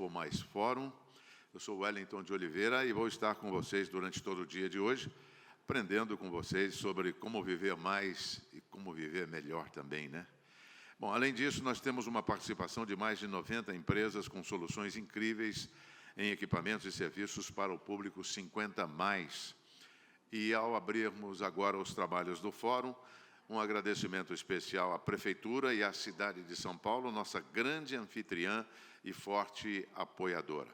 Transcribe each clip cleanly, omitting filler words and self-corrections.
Expo mais Fórum. Eu sou Wellington de Oliveira e vou estar com vocês durante todo o dia de hoje, aprendendo com vocês sobre como viver mais e como viver melhor também, né? Bom, além disso, nós temos uma participação de mais de 90 empresas com soluções incríveis em equipamentos e serviços para o público 50+. E ao abrirmos agora os trabalhos do Fórum, um agradecimento especial à Prefeitura e à cidade de São Paulo, nossa grande anfitriã e forte apoiadora.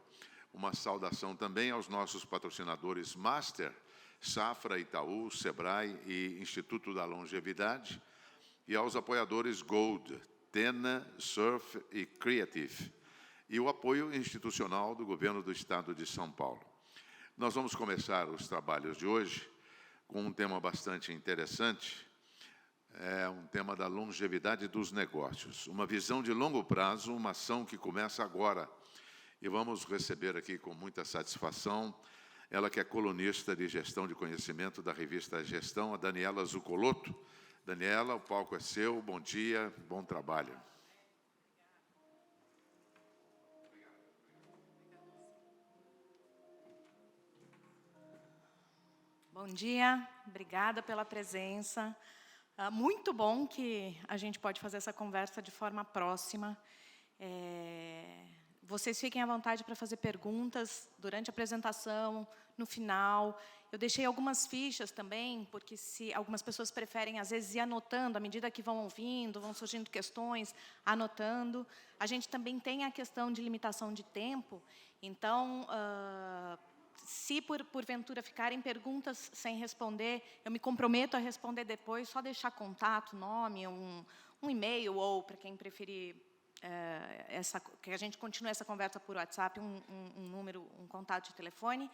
Uma saudação também aos nossos patrocinadores Master, Safra, Itaú, Sebrae e Instituto da Longevidade, e aos apoiadores Gold, Tena, Surf e Creative, e o apoio institucional do Governo do Estado de São Paulo. Nós vamos começar os trabalhos de hoje com um tema bastante interessante, um tema da longevidade dos negócios. Uma visão de longo prazo, uma ação que começa agora. E vamos receber aqui com muita satisfação, ela que é colunista de gestão de conhecimento da revista Gestão, a Daniela Zucolotto. Daniela, o palco é seu, bom dia, bom trabalho. Bom dia, obrigada pela presença. Muito bom que a gente pode fazer essa conversa de forma próxima. Vocês fiquem à vontade para fazer perguntas durante a apresentação, no final. Eu deixei algumas fichas também, porque se algumas pessoas preferem, às vezes, ir anotando, à medida que vão ouvindo, vão surgindo questões, anotando. A gente também tem a questão de limitação de tempo, então, se porventura ficarem perguntas sem responder, eu me comprometo a responder depois, só deixar contato, nome, um e-mail, ou, para quem preferir, que a gente continue essa conversa por WhatsApp, um número, um contato de telefone.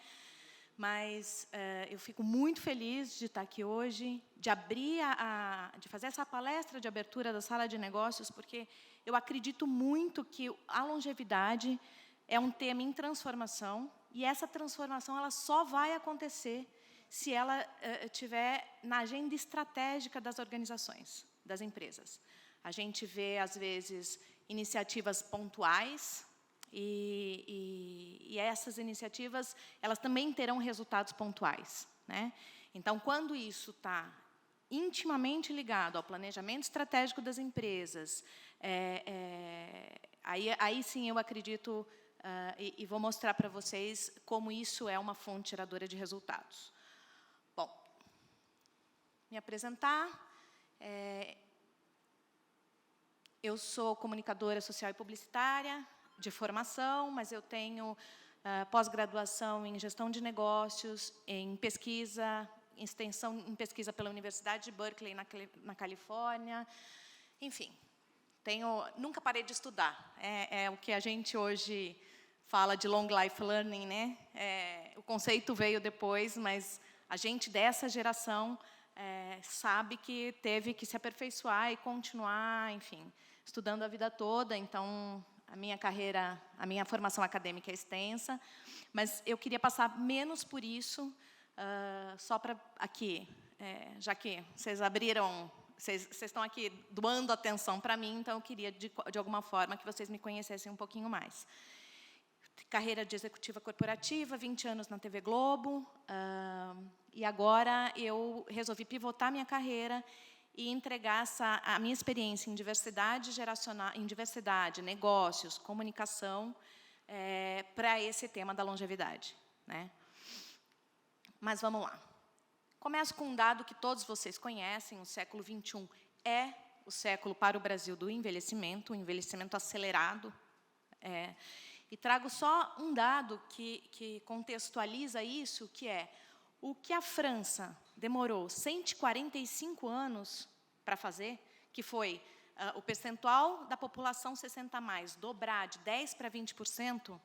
Mas eu fico muito feliz de estar aqui hoje, de abrir de fazer essa palestra de abertura da sala de negócios, porque eu acredito muito que a longevidade é um tema em transformação, e essa transformação ela só vai acontecer se ela estiver na agenda estratégica das organizações, das empresas. A gente vê, às vezes, iniciativas pontuais, e essas iniciativas elas também terão resultados pontuais, né? Então, quando isso está intimamente ligado ao planejamento estratégico das empresas, aí sim eu acredito, e vou mostrar para vocês como isso é uma fonte geradora de resultados. Bom, me apresentar. Eu sou comunicadora social e publicitária de formação, mas eu tenho pós-graduação em gestão de negócios, em pesquisa, extensão em pesquisa pela Universidade de Berkeley, na Califórnia. Enfim, nunca parei de estudar. É o que a gente hoje fala de long life learning, né? O conceito veio depois, mas a gente dessa geração sabe que teve que se aperfeiçoar e continuar, enfim, estudando a vida toda. Então, a minha formação acadêmica é extensa, mas eu queria passar menos por isso, só para aqui, já que vocês abriram, vocês estão aqui doando atenção para mim, então eu queria, de alguma forma, que vocês me conhecessem um pouquinho mais. Carreira de executiva corporativa, 20 anos na TV Globo, e agora eu resolvi pivotar minha carreira e entregar a minha experiência em diversidade geracional, em diversidade, negócios, comunicação, para esse tema da longevidade, né? Mas vamos lá. Começo com um dado que todos vocês conhecem: o século XXI é o século para o Brasil do envelhecimento, o envelhecimento acelerado. E trago só um dado que contextualiza isso, que é o que a França demorou 145 anos para fazer, que foi o percentual da população 60+, dobrar de 10% para 20%,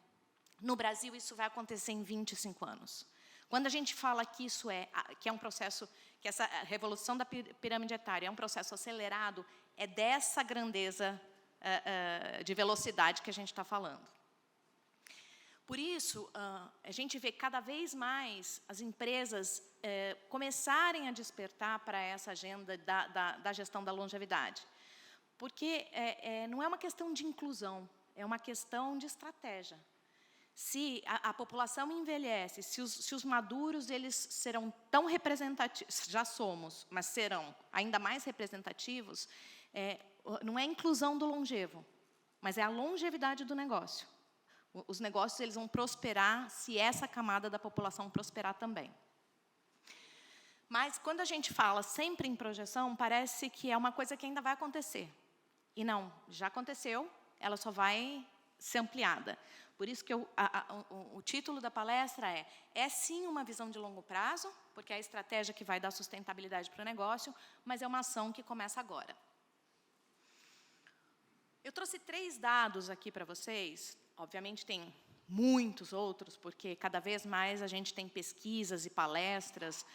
no Brasil isso vai acontecer em 25 anos. Quando a gente fala que isso que é um processo, que essa revolução da pirâmide etária é um processo acelerado, é dessa grandeza de velocidade que a gente está falando. Por isso, a gente vê cada vez mais as empresas começarem a despertar para essa agenda da gestão da longevidade. Porque não é uma questão de inclusão, é uma questão de estratégia. Se a população envelhece, se os maduros eles serão tão representativos, já somos, mas serão ainda mais representativos, não é a inclusão do longevo, mas é a longevidade do negócio. Os negócios eles vão prosperar se essa camada da população prosperar também. Mas, quando a gente fala sempre em projeção, parece que é uma coisa que ainda vai acontecer. E não, já aconteceu, ela só vai ser ampliada. Por isso que o título da palestra é sim uma visão de longo prazo, porque é a estratégia que vai dar sustentabilidade para o negócio, mas é uma ação que começa agora. Eu trouxe 3 dados aqui para vocês. Obviamente, tem muitos outros, porque cada vez mais a gente tem pesquisas e palestras,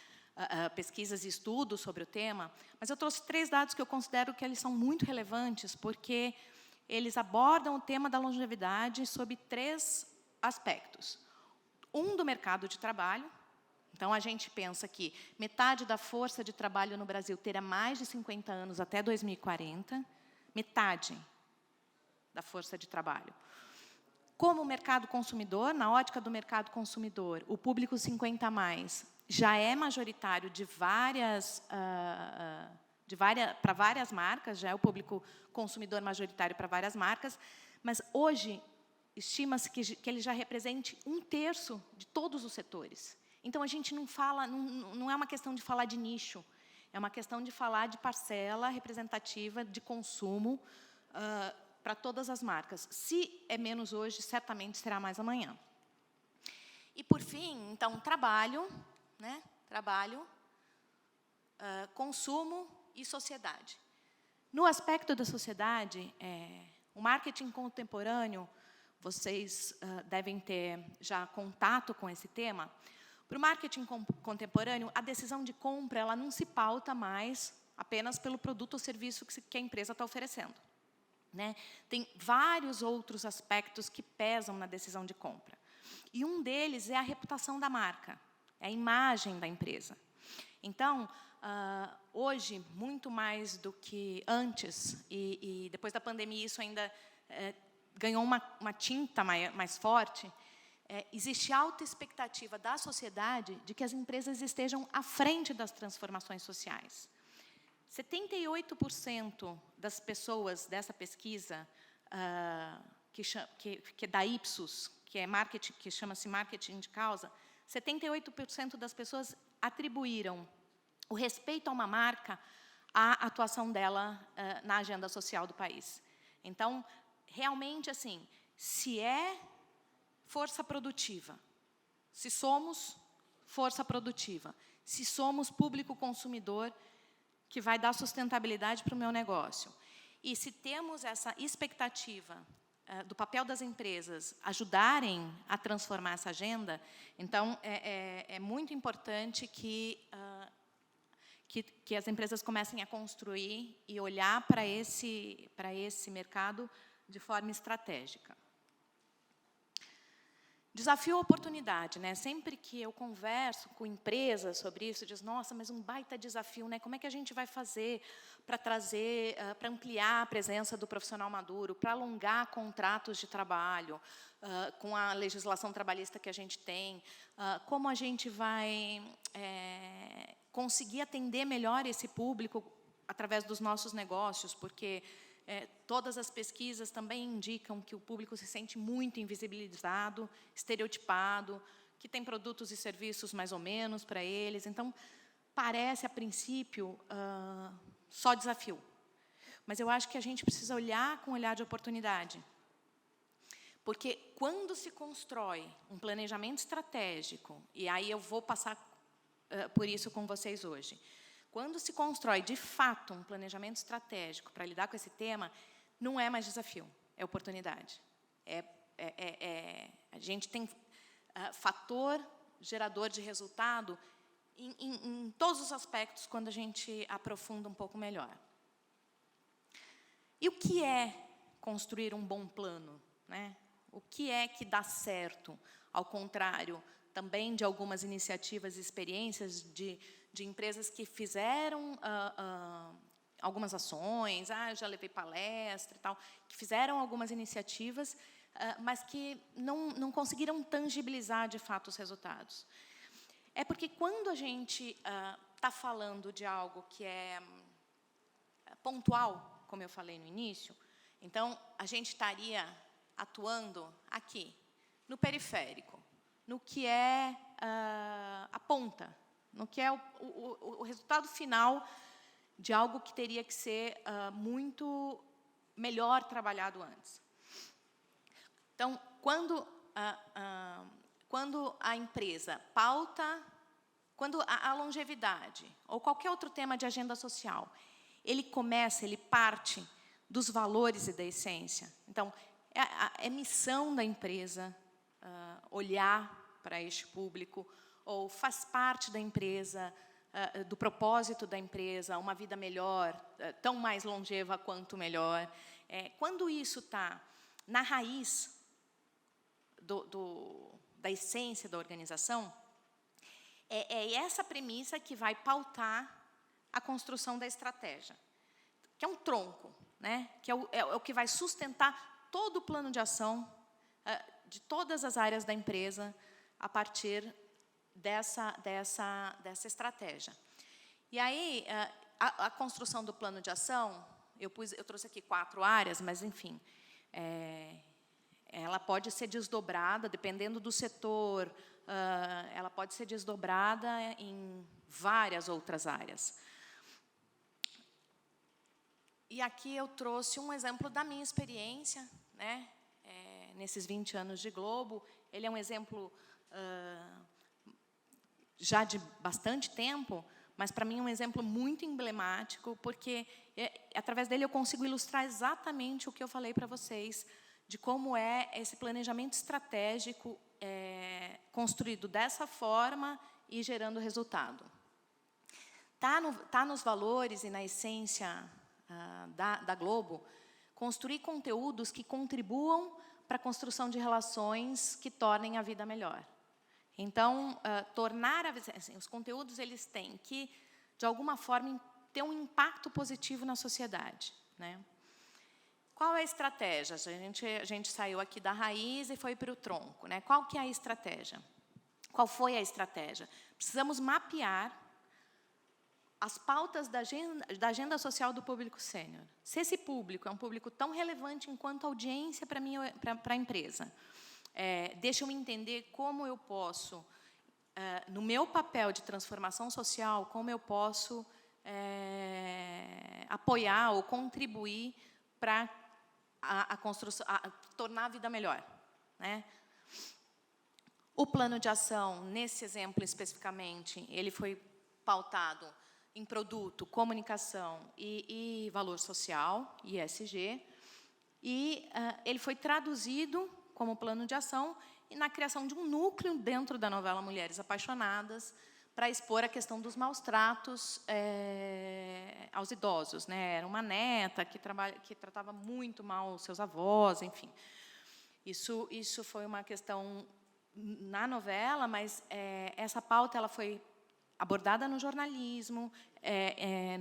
pesquisas e estudos sobre o tema, mas eu trouxe 3 dados que eu considero que eles são muito relevantes, porque eles abordam o tema da longevidade sob 3 aspectos. Um do mercado de trabalho. Então, a gente pensa que metade da força de trabalho no Brasil terá mais de 50 anos até 2040. Metade da força de trabalho. Como o mercado consumidor, na ótica do mercado consumidor, o público 50 a mais já é majoritário para várias marcas, já é o público consumidor majoritário para várias marcas, mas hoje estima-se que ele já represente 1/3 de todos os setores. Então, a gente não fala, não é uma questão de falar de nicho, é uma questão de falar de parcela representativa de consumo para todas as marcas. Se é menos hoje, certamente será mais amanhã. E, por fim, então, trabalho, consumo e sociedade. No aspecto da sociedade, o marketing contemporâneo, vocês devem ter já contato com esse tema. Para o marketing contemporâneo, a decisão de compra ela não se pauta mais apenas pelo produto ou serviço que a empresa está oferecendo. Tem vários outros aspectos que pesam na decisão de compra. E um deles é a reputação da marca, é a imagem da empresa. Então, hoje, muito mais do que antes, e depois da pandemia isso ainda ganhou uma tinta mais forte, existe alta expectativa da sociedade de que as empresas estejam à frente das transformações sociais. 78% das pessoas dessa pesquisa, que é da Ipsos, que é marketing, que chama-se marketing de causa, 78% das pessoas atribuíram o respeito a uma marca à atuação dela na agenda social do país. Então, realmente, assim, se é força produtiva, se somos força produtiva, se somos público consumidor que vai dar sustentabilidade para o meu negócio, e se temos essa expectativa do papel das empresas ajudarem a transformar essa agenda, então é muito importante que as empresas comecem a construir e olhar para esse mercado de forma estratégica. Desafio ou oportunidade, Sempre que eu converso com empresas sobre isso, eu digo, nossa, mas um baita desafio, Como é que a gente vai fazer para trazer, para ampliar a presença do profissional maduro, para alongar contratos de trabalho, com a legislação trabalhista que a gente tem, como a gente vai conseguir atender melhor esse público através dos nossos negócios, porque todas as pesquisas também indicam que o público se sente muito invisibilizado, estereotipado, que tem produtos e serviços mais ou menos para eles. Então, parece, a princípio, só desafio. Mas eu acho que a gente precisa olhar com um olhar de oportunidade. Porque, quando se constrói um planejamento estratégico, e aí eu vou passar por isso com vocês hoje, quando se constrói, de fato, um planejamento estratégico para lidar com esse tema, não é mais desafio, é oportunidade. A gente tem fator gerador de resultado em todos os aspectos, quando a gente aprofunda um pouco melhor. E o que é construir um bom plano? O que é que dá certo, ao contrário, também de algumas iniciativas e experiências de empresas que fizeram algumas ações, eu já levei palestra e tal, que fizeram algumas iniciativas mas que não conseguiram tangibilizar, de fato, os resultados. É porque, quando a gente está falando de algo que é pontual, como eu falei no início, então, a gente estaria atuando aqui, no periférico, no que é a ponta, no que é o resultado final de algo que teria que ser muito melhor trabalhado antes. Então, quando a empresa pauta, quando a longevidade, ou qualquer outro tema de agenda social, ele parte dos valores e da essência. Então, é missão da empresa olhar para este público, ou faz parte da empresa, do propósito da empresa, uma vida melhor, tão mais longeva quanto melhor. Quando isso está na raiz da essência da organização, é essa premissa que vai pautar a construção da estratégia, que é um tronco, né? Que é o que vai sustentar todo o plano de ação de todas as áreas da empresa a partir dessa estratégia. E aí, a construção do plano de ação, eu trouxe aqui 4 áreas, mas, enfim, ela pode ser desdobrada, dependendo do setor, ela pode ser desdobrada em várias outras áreas. E aqui eu trouxe um exemplo da minha experiência, né? Nesses 20 anos de Globo. Ele é um exemplo já de bastante tempo, mas, para mim, é um exemplo muito emblemático, porque, através dele, eu consigo ilustrar exatamente o que eu falei para vocês, de como é esse planejamento estratégico construído dessa forma e gerando resultado. Tá nos valores e na essência da Globo construir conteúdos que contribuam para a construção de relações que tornem a vida melhor. Então, os conteúdos, eles têm que, de alguma forma, ter um impacto positivo na sociedade, né? Qual é a estratégia? A gente saiu aqui da raiz e foi para o tronco, né? Qual que é a estratégia? Qual foi a estratégia? Precisamos mapear as pautas da agenda social do público sênior. Se esse público é um público tão relevante enquanto audiência para a empresa, deixa eu entender como eu posso, no meu papel de transformação social, como eu posso apoiar ou contribuir para a construção, tornar a vida melhor, né? O plano de ação, nesse exemplo especificamente, ele foi pautado em produto, comunicação e valor social, ESG, e ele foi traduzido como plano de ação e na criação de um núcleo dentro da novela Mulheres Apaixonadas, para expor a questão dos maus tratos aos idosos, né? Era uma neta que tratava muito mal os seus avós, enfim. Isso foi uma questão na novela, mas essa pauta ela foi abordada no jornalismo,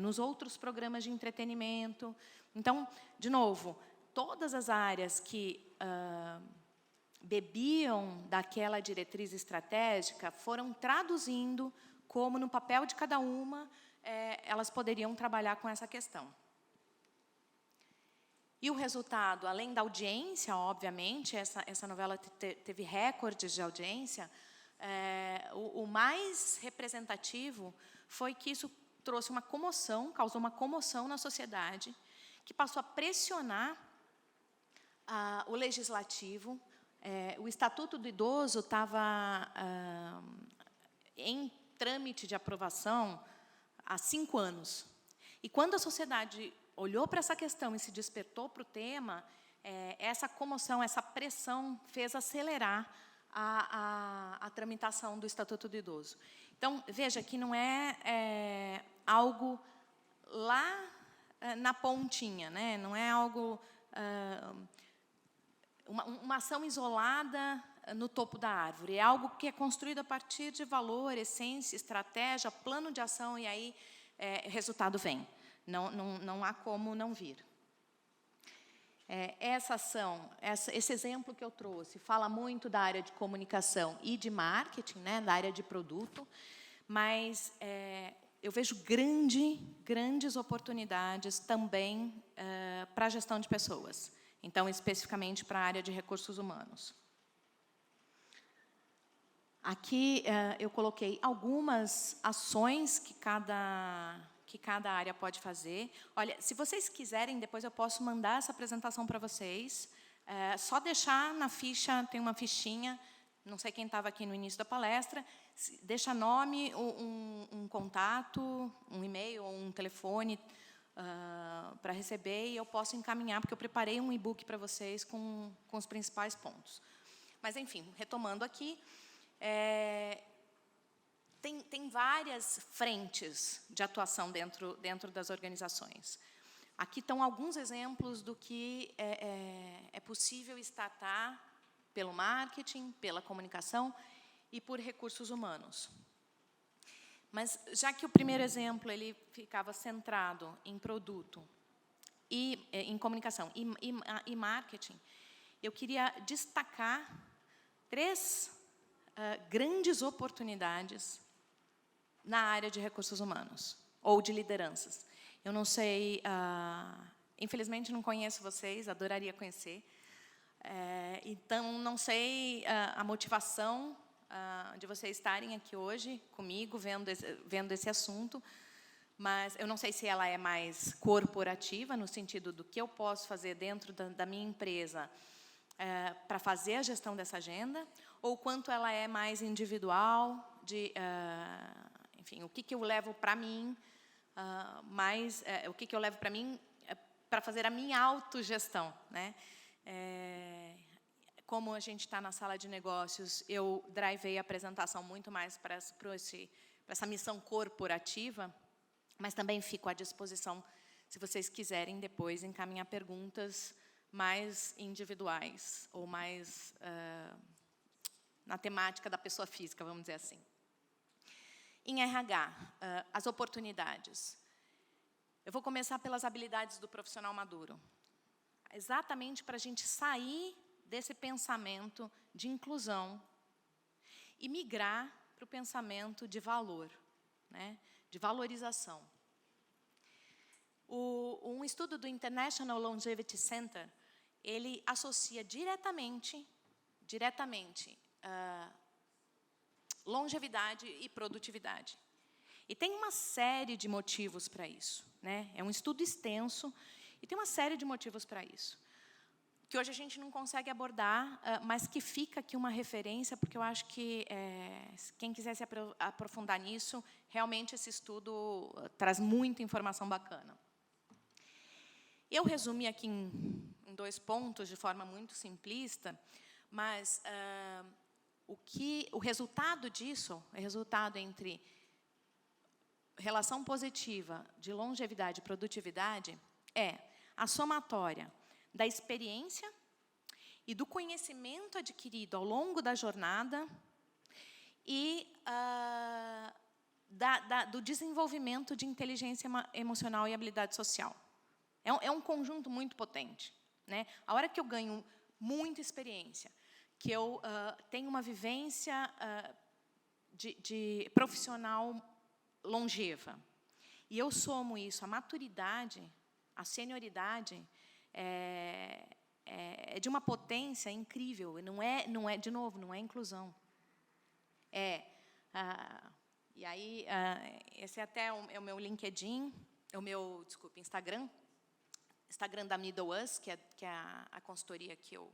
nos outros programas de entretenimento. Então, de novo, todas as áreas que bebiam daquela diretriz estratégica foram traduzindo como, no papel de cada uma, elas poderiam trabalhar com essa questão. E o resultado, além da audiência, obviamente, essa novela teve recordes de audiência, o mais representativo foi que isso trouxe uma comoção, causou uma comoção na sociedade, que passou a pressionar o legislativo. O Estatuto do Idoso estava em trâmite de aprovação há 5 anos. E, quando a sociedade olhou para essa questão e se despertou para o tema, essa comoção, essa pressão fez acelerar a tramitação do Estatuto do Idoso. Então, veja que não é algo lá na pontinha, né? Não é algo... uma ação isolada no topo da árvore. É algo que é construído a partir de valor, essência, estratégia, plano de ação, e aí resultado vem. Não há como não vir. Essa ação, esse exemplo que eu trouxe, fala muito da área de comunicação e de marketing, né, da área de produto, mas eu vejo grandes oportunidades também para a gestão de pessoas, então, especificamente para a área de recursos humanos. Aqui eu coloquei algumas ações que cada área pode fazer. Olha, se vocês quiserem, depois eu posso mandar essa apresentação para vocês. Só deixar na ficha, tem uma fichinha, não sei quem estava aqui no início da palestra, deixa nome, um contato, um e-mail ou um telefone para receber, e eu posso encaminhar, porque eu preparei um e-book para vocês com os principais pontos. Mas, enfim, retomando aqui, tem várias frentes de atuação dentro das organizações. Aqui estão alguns exemplos do que é possível startar pelo marketing, pela comunicação e por recursos humanos. Mas, já que o primeiro exemplo ele ficava centrado em produto, e em comunicação e marketing, eu queria destacar 3 grandes oportunidades na área de recursos humanos, ou de lideranças. Eu não sei, infelizmente não conheço vocês, adoraria conhecer. Então, não sei a motivação de vocês estarem aqui hoje comigo, vendo esse assunto, mas eu não sei se ela é mais corporativa, no sentido do que eu posso fazer dentro da minha empresa para fazer a gestão dessa agenda, ou quanto ela é mais individual, enfim, o que eu levo para mim, o que eu levo para mim para fazer a minha autogestão, né? Como a gente está na sala de negócios, eu drivei a apresentação muito mais para essa missão corporativa, mas também fico à disposição, se vocês quiserem depois encaminhar perguntas mais individuais, ou mais na temática da pessoa física, vamos dizer assim. Em RH, as oportunidades. Eu vou começar pelas habilidades do profissional maduro. Exatamente para a gente sair desse pensamento de inclusão e migrar para o pensamento de valor, né, de valorização. Um estudo do International Longevity Center, ele associa diretamente longevidade e produtividade. E tem uma série de motivos para isso, né? É um estudo extenso e tem uma série de motivos para isso, que hoje a gente não consegue abordar, mas que fica aqui uma referência, porque eu acho que quem quiser se aprofundar nisso, realmente esse estudo traz muita informação bacana. Eu resumi aqui em 2 pontos, de forma muito simplista, mas o resultado disso, o resultado entre relação positiva de longevidade e produtividade, é a somatória da experiência e do conhecimento adquirido ao longo da jornada e do desenvolvimento de inteligência emocional e habilidade social. É um conjunto muito potente, né? A hora que eu ganho muita experiência, que eu tenho uma vivência de profissional longeva, e eu somo isso à maturidade, à senioridade, é de uma potência incrível. Não é de novo, não é inclusão. E aí, esse até é o meu LinkedIn, Instagram da Middle Us, que é a consultoria que eu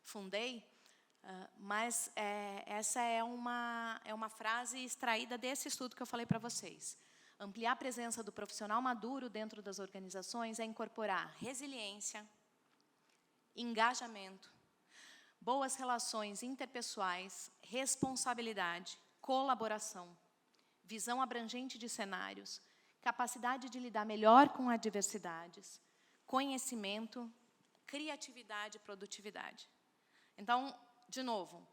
fundei. Mas essa é uma frase extraída desse estudo que eu falei para vocês. Ampliar a presença do profissional maduro dentro das organizações é incorporar resiliência, engajamento, boas relações interpessoais, responsabilidade, colaboração, visão abrangente de cenários, capacidade de lidar melhor com adversidades, conhecimento, criatividade e produtividade. Então, de novo,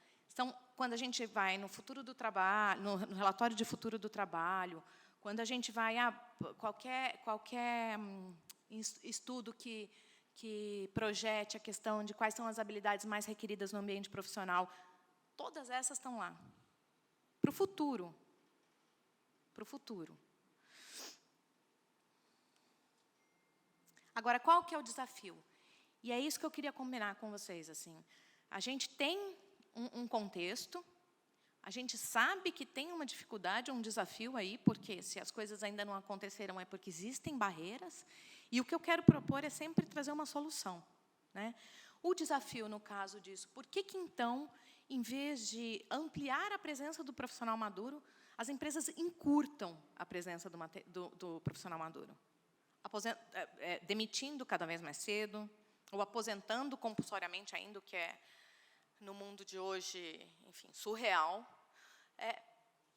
quando a gente vai no futuro do trabalho, no relatório de futuro do trabalho, quando a gente vai a qualquer estudo que que projete a questão de quais são as habilidades mais requeridas no ambiente profissional. Todas essas estão lá. Para o futuro. Para o futuro. Agora, qual que é o desafio? E é isso que eu queria combinar com vocês. Assim. A gente tem um contexto, a gente sabe que tem uma dificuldade, um desafio aí, porque se as coisas ainda não aconteceram é porque existem barreiras, e o que eu quero propor é sempre trazer uma solução. Né? O desafio, no caso disso, por que, então, em vez de ampliar a presença do profissional maduro, as empresas encurtam a presença do profissional maduro? Demitindo cada vez mais cedo, ou aposentando compulsoriamente ainda, o que é, no mundo de hoje, enfim, surreal,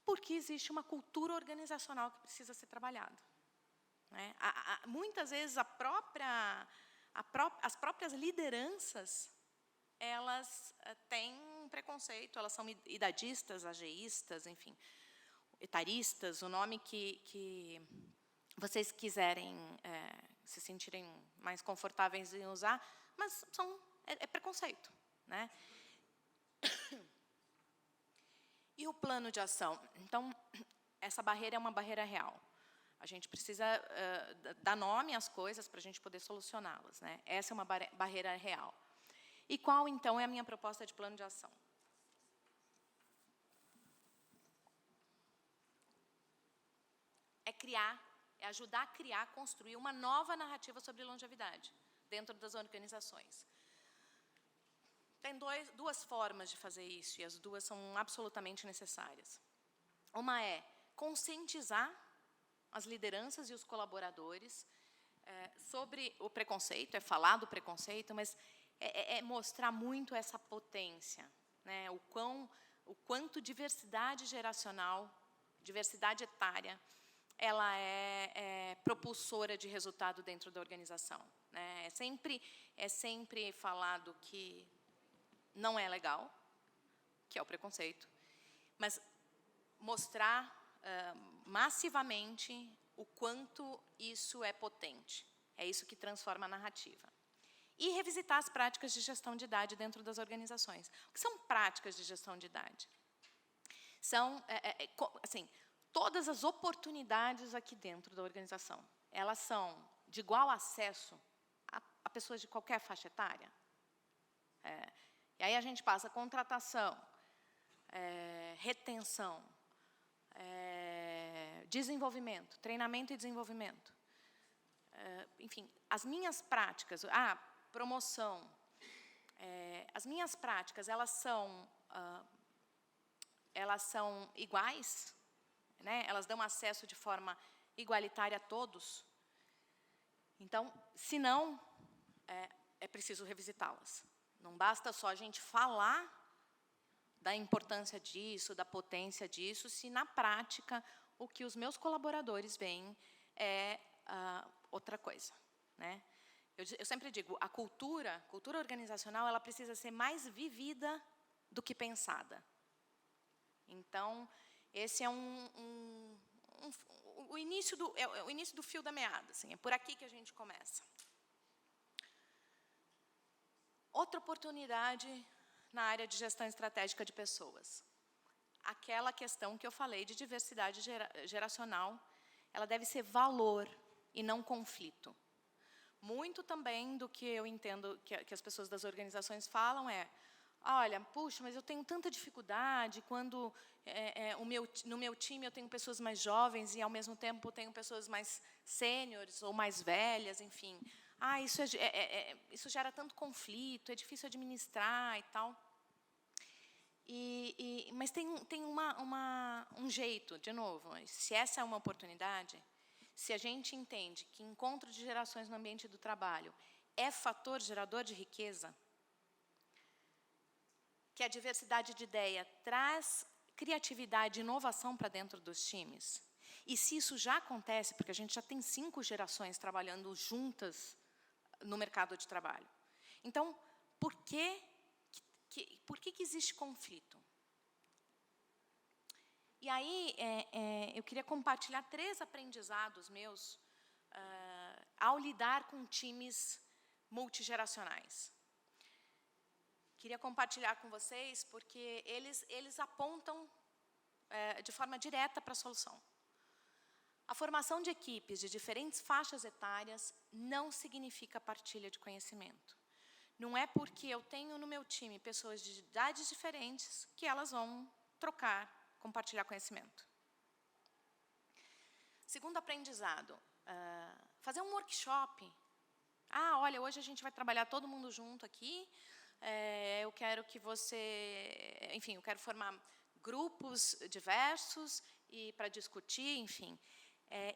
porque existe uma cultura organizacional que precisa ser trabalhada. Né? Muitas vezes as próprias lideranças, elas têm um preconceito, elas são idadistas, ageístas, enfim, etaristas, o nome que vocês quiserem se sentirem mais confortáveis em usar, mas é preconceito. Né? E o plano de ação? Então, essa barreira é uma barreira real. A gente precisa dar nome às coisas para a gente poder solucioná-las. Né? Essa é uma barreira real. E qual, então, é a minha proposta de plano de ação? É ajudar a criar, construir uma nova narrativa sobre longevidade dentro das organizações. Tem duas formas de fazer isso, e as duas são absolutamente necessárias. Uma é conscientizar as lideranças e os colaboradores sobre o preconceito, é falar do preconceito, mas é mostrar muito essa potência, né? O quanto diversidade geracional, diversidade etária, ela é propulsora de resultado dentro da organização. Né? É sempre falado que não é legal, que é o preconceito, mas mostrar massivamente o quanto isso é potente. É isso que transforma a narrativa. E revisitar as práticas de gestão de idade dentro das organizações. O que são práticas de gestão de idade? São, assim, todas as oportunidades aqui dentro da organização. Elas são de igual acesso a pessoas de qualquer faixa etária. E aí a gente passa contratação, retenção, desenvolvimento, treinamento e desenvolvimento. Enfim, as minhas práticas, promoção, as minhas práticas, elas são iguais, né? Elas dão acesso de forma igualitária a todos. Então, se não, é preciso revisitá-las. Não basta só a gente falar da importância disso, da potência disso, se na prática o que os meus colaboradores veem é outra coisa. Né? Eu sempre digo, a cultura organizacional, ela precisa ser mais vivida do que pensada. Então, esse é o início do fio da meada. Assim, é por aqui que a gente começa. Outra oportunidade na área de gestão estratégica de pessoas. Aquela questão que eu falei de diversidade geracional, ela deve ser valor e não conflito. Muito também do que eu entendo que as pessoas das organizações falam olha, puxa, mas eu tenho tanta dificuldade quando no meu time eu tenho pessoas mais jovens e, ao mesmo tempo, tenho pessoas mais sêniores ou mais velhas, enfim. Isso gera tanto conflito, é difícil administrar e tal. Mas tem um jeito, de novo, se essa é uma oportunidade, se a gente entende que encontro de gerações no ambiente do trabalho é fator gerador de riqueza, que a diversidade de ideia traz criatividade e inovação para dentro dos times, e se isso já acontece, porque a gente já tem 5 gerações trabalhando juntas no mercado de trabalho, então, por que existe conflito? E aí, eu queria compartilhar 3 aprendizados meus ao lidar com times multigeracionais. Queria compartilhar com vocês, porque eles apontam de forma direta para a solução. A formação de equipes de diferentes faixas etárias não significa partilha de conhecimento. Não é porque eu tenho no meu time pessoas de idades diferentes que elas vão trocar, compartilhar conhecimento. Segundo aprendizado, fazer um workshop. Olha, hoje a gente vai trabalhar todo mundo junto aqui. Eu quero que você... Enfim, eu quero formar grupos diversos e para discutir, enfim.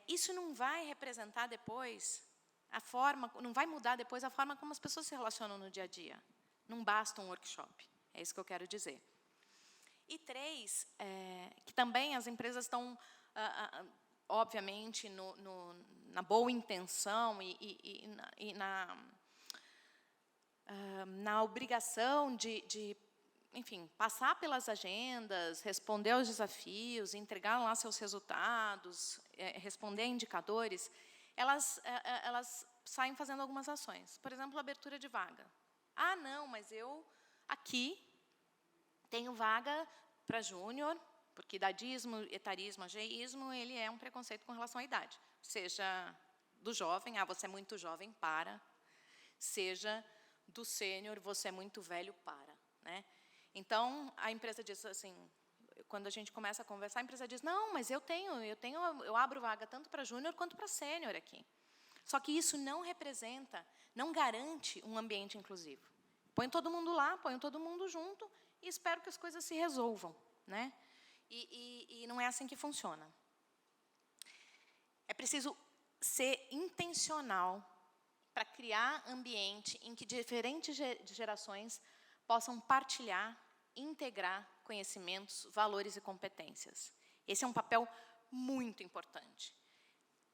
Isso não vai representar depois a forma... Não vai mudar depois a forma como as pessoas se relacionam no dia a dia. Não basta um workshop. É isso que eu quero dizer. E 3, que também as empresas estão... obviamente, na boa intenção e na obrigação de, enfim, passar pelas agendas, responder aos desafios, entregar lá seus resultados, responder a indicadores, elas saem fazendo algumas ações. Por exemplo, abertura de vaga. Não, mas eu aqui tenho vaga para júnior, porque idadismo, etarismo, ageísmo, ele é um preconceito com relação à idade. Seja do jovem, você é muito jovem, para. Seja do sênior, você é muito velho, para. Né? Então, a empresa diz assim, quando a gente começa a conversar, a empresa diz, não, mas eu abro vaga tanto para júnior quanto para sênior aqui. Só que isso não representa, não garante um ambiente inclusivo. Põe todo mundo lá, põe todo mundo junto e espero que as coisas se resolvam. Né? E não é assim que funciona. É preciso ser intencional para criar ambiente em que diferentes gerações possam partilhar, integrar conhecimentos, valores e competências. Esse é um papel muito importante.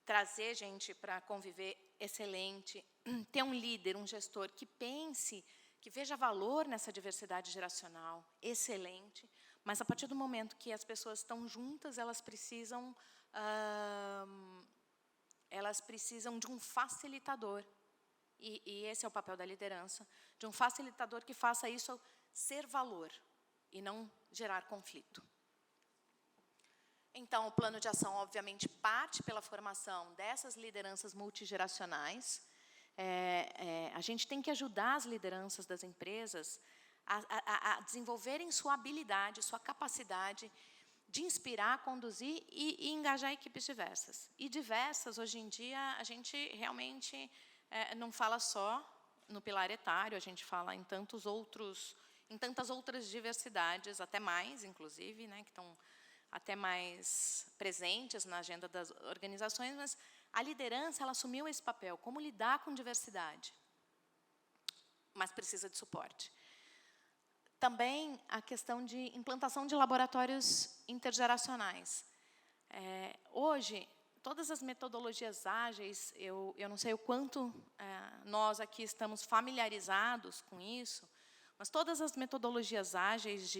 Trazer gente para conviver excelente, ter um líder, um gestor que pense, que veja valor nessa diversidade geracional, excelente. Mas, a partir do momento que as pessoas estão juntas, elas precisam de um facilitador. E esse é o papel da liderança, de um facilitador que faça isso ser valor e não gerar conflito. Então, o plano de ação, obviamente, parte pela formação dessas lideranças multigeracionais. A gente tem que ajudar as lideranças das empresas a desenvolverem sua habilidade, sua capacidade de inspirar, conduzir e engajar equipes diversas. E diversas, hoje em dia, a gente realmente não fala só no pilar etário, a gente fala em tantas outras diversidades, até mais, inclusive, né, que estão até mais presentes na agenda das organizações, mas a liderança ela assumiu esse papel, como lidar com diversidade, mas precisa de suporte. Também a questão de implantação de laboratórios intergeracionais. Hoje, todas as metodologias ágeis, eu não sei o quanto nós aqui estamos familiarizados com isso, mas todas as metodologias ágeis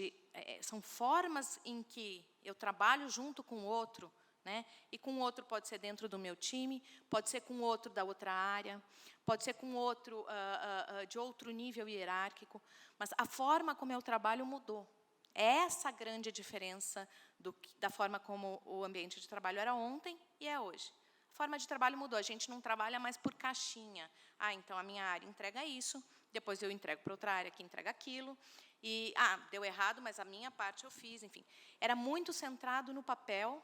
são formas em que eu trabalho junto com o outro, né? E com o outro pode ser dentro do meu time, pode ser com o outro da outra área, pode ser com outro de outro nível hierárquico, mas a forma como eu trabalho mudou. É essa a grande diferença da forma como o ambiente de trabalho era ontem e é hoje. A forma de trabalho mudou, a gente não trabalha mais por caixinha. Então a minha área entrega isso, depois eu entrego para outra área que entrega aquilo, e deu errado, mas a minha parte eu fiz, enfim. Era muito centrado no papel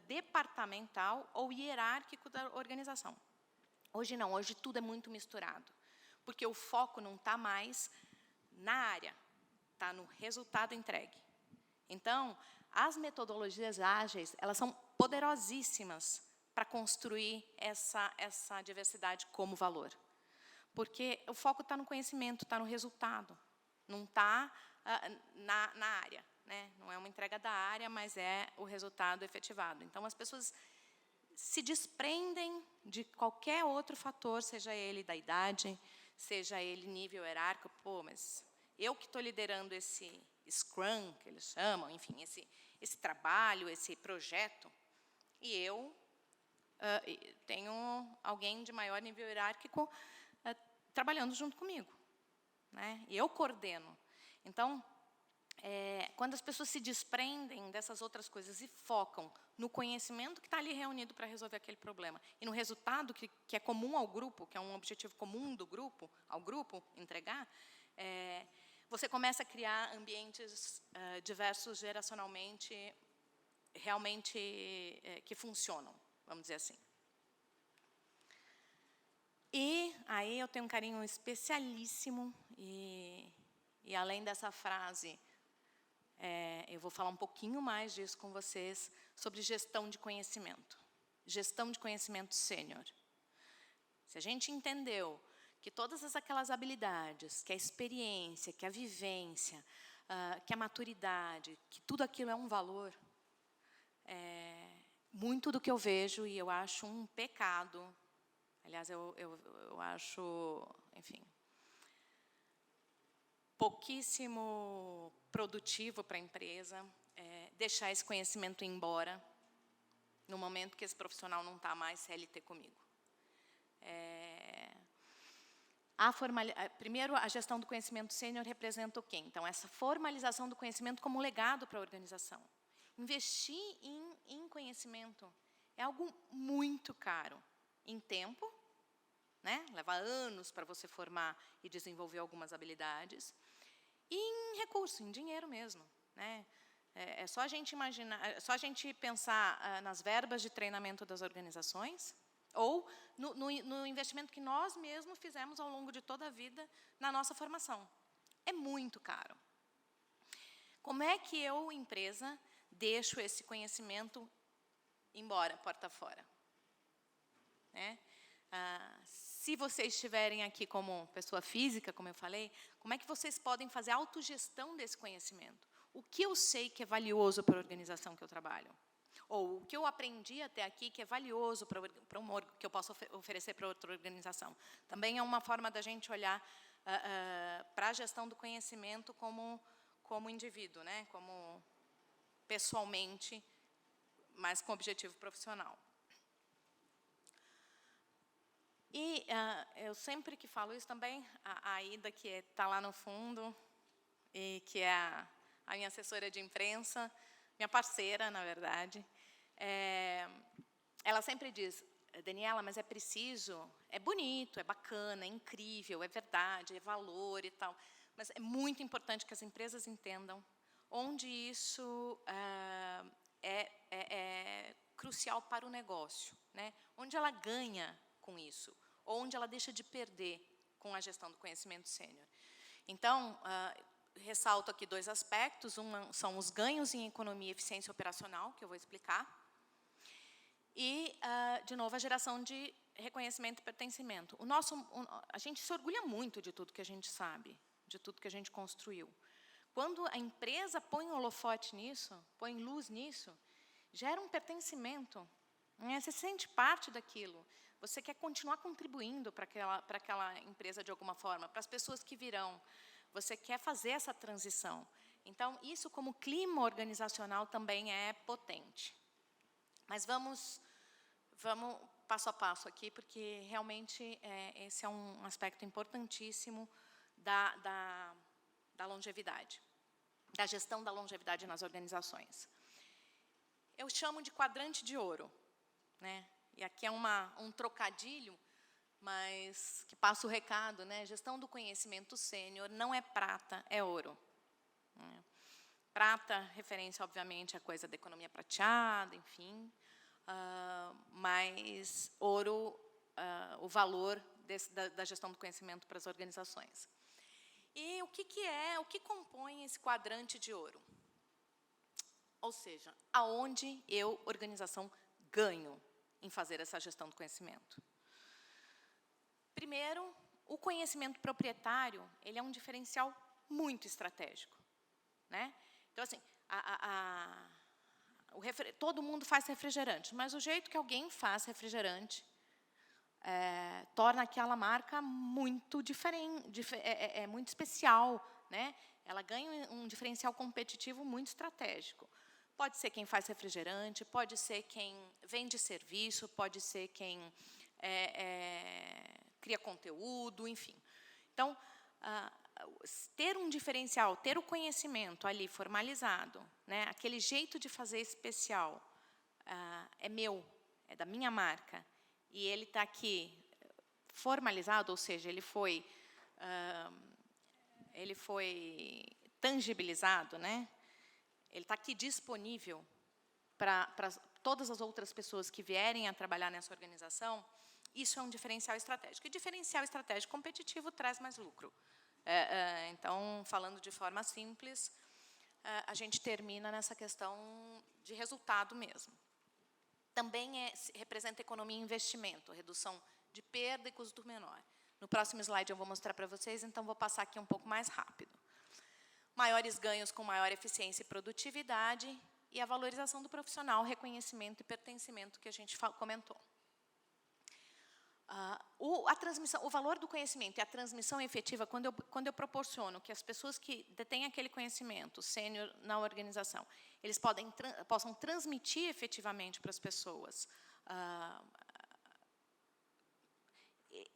departamental ou hierárquico da organização. Hoje não, hoje tudo é muito misturado, porque o foco não está mais na área, está no resultado entregue. Então, as metodologias ágeis, elas são poderosíssimas para construir essa diversidade como valor. Porque o foco está no conhecimento, está no resultado, não está na área. Né? Não é uma entrega da área, mas é o resultado efetivado. Então, as pessoas se desprendem de qualquer outro fator, seja ele da idade, seja ele nível hierárquico. Mas eu que estou liderando esse Scrum, que eles chamam, enfim, esse trabalho, esse projeto, e eu tenho alguém de maior nível hierárquico trabalhando junto comigo, né? E eu coordeno. Então, quando as pessoas se desprendem dessas outras coisas e focam no conhecimento que está ali reunido para resolver aquele problema e no resultado que é comum ao grupo, que é um objetivo comum do grupo, ao grupo entregar, você começa a criar ambientes diversos geracionalmente, realmente que funcionam, vamos dizer assim. E aí eu tenho um carinho especialíssimo e além dessa frase, eu vou falar um pouquinho mais disso com vocês, sobre gestão de conhecimento. Gestão de conhecimento sênior. Se a gente entendeu que todas aquelas habilidades, que a experiência, que a vivência, que a maturidade, que tudo aquilo é um valor, muito do que eu vejo, e eu acho um pecado, aliás, eu acho, enfim, pouquíssimo produtivo para a empresa, deixar esse conhecimento ir embora no momento que esse profissional não está mais CLT comigo. Primeiro, a gestão do conhecimento sênior representa o quê? Então, essa formalização do conhecimento como legado para a organização. Investir em conhecimento é algo muito caro em tempo, né? Leva anos para você formar e desenvolver algumas habilidades, e em recurso, em dinheiro mesmo, né? É só a gente imaginar, é só a gente pensar nas verbas de treinamento das organizações, ou no investimento que nós mesmos fizemos ao longo de toda a vida na nossa formação. É muito caro. Como é que eu, empresa, deixo esse conhecimento embora, porta fora? Se vocês estiverem aqui como pessoa física, como eu falei, como é que vocês podem fazer autogestão desse conhecimento? O que eu sei que é valioso para a organização que eu trabalho? Ou o que eu aprendi até aqui que é valioso que eu posso oferecer para outra organização? Também é uma forma da gente olhar para a gestão do conhecimento como indivíduo, né? Como pessoalmente, mas com objetivo profissional. E eu sempre que falo isso também, a Ida, que está lá no fundo, e que é a minha assessora de imprensa, minha parceira, na verdade, ela sempre diz, Daniela, mas é preciso, é bonito, é bacana, é incrível, é verdade, é valor e tal, mas é muito importante que as empresas entendam onde isso é crucial para o negócio, né? Onde ela ganha com isso, ou onde ela deixa de perder com a gestão do conhecimento sênior. Então, ressalto aqui 2 aspectos. Um são os ganhos em economia e eficiência operacional, que eu vou explicar. E, de novo, a geração de reconhecimento e pertencimento. A gente se orgulha muito de tudo que a gente sabe, de tudo que a gente construiu. Quando a empresa põe um holofote nisso, põe luz nisso, gera um pertencimento. Você se sente parte daquilo. Você quer continuar contribuindo para aquela empresa de alguma forma, para as pessoas que virão. Você quer fazer essa transição. Então, isso como clima organizacional também é potente. Mas vamos passo a passo aqui, porque realmente esse é um aspecto importantíssimo da longevidade, da gestão da longevidade nas organizações. Eu chamo de quadrante de ouro, né? E aqui é um trocadilho, mas que passa o recado, né? Gestão do conhecimento sênior não é prata, é ouro. Prata, referência, obviamente, à coisa da economia prateada, enfim. Mas ouro, o valor da gestão do conhecimento para as organizações. E o que compõe esse quadrante de ouro? Ou seja, aonde eu, organização, ganho em fazer essa gestão do conhecimento? Primeiro, o conhecimento proprietário, ele é um diferencial muito estratégico, né? Então, assim, todo mundo faz refrigerante, mas o jeito que alguém faz refrigerante torna aquela marca muito diferente, muito especial, né? Ela ganha um diferencial competitivo muito estratégico. Pode ser quem faz refrigerante, pode ser quem vende serviço, pode ser quem cria conteúdo, enfim. Então, ter um diferencial, ter o conhecimento ali formalizado, né, aquele jeito de fazer especial, é meu, é da minha marca, e ele está aqui formalizado, ou seja, ele foi tangibilizado, né? Ele está aqui disponível para todas as outras pessoas que vierem a trabalhar nessa organização. Isso é um diferencial estratégico. E diferencial estratégico competitivo traz mais lucro. Então, falando de forma simples, a gente termina nessa questão de resultado mesmo. Também representa economia e investimento, redução de perda e custo menor. No próximo slide eu vou mostrar para vocês, então vou passar aqui um pouco mais rápido. Maiores ganhos com maior eficiência e produtividade e a valorização do profissional, reconhecimento e pertencimento que a gente comentou. O valor do conhecimento e a transmissão efetiva, quando eu proporciono que as pessoas que detêm aquele conhecimento sênior na organização, eles possam transmitir efetivamente para as pessoas,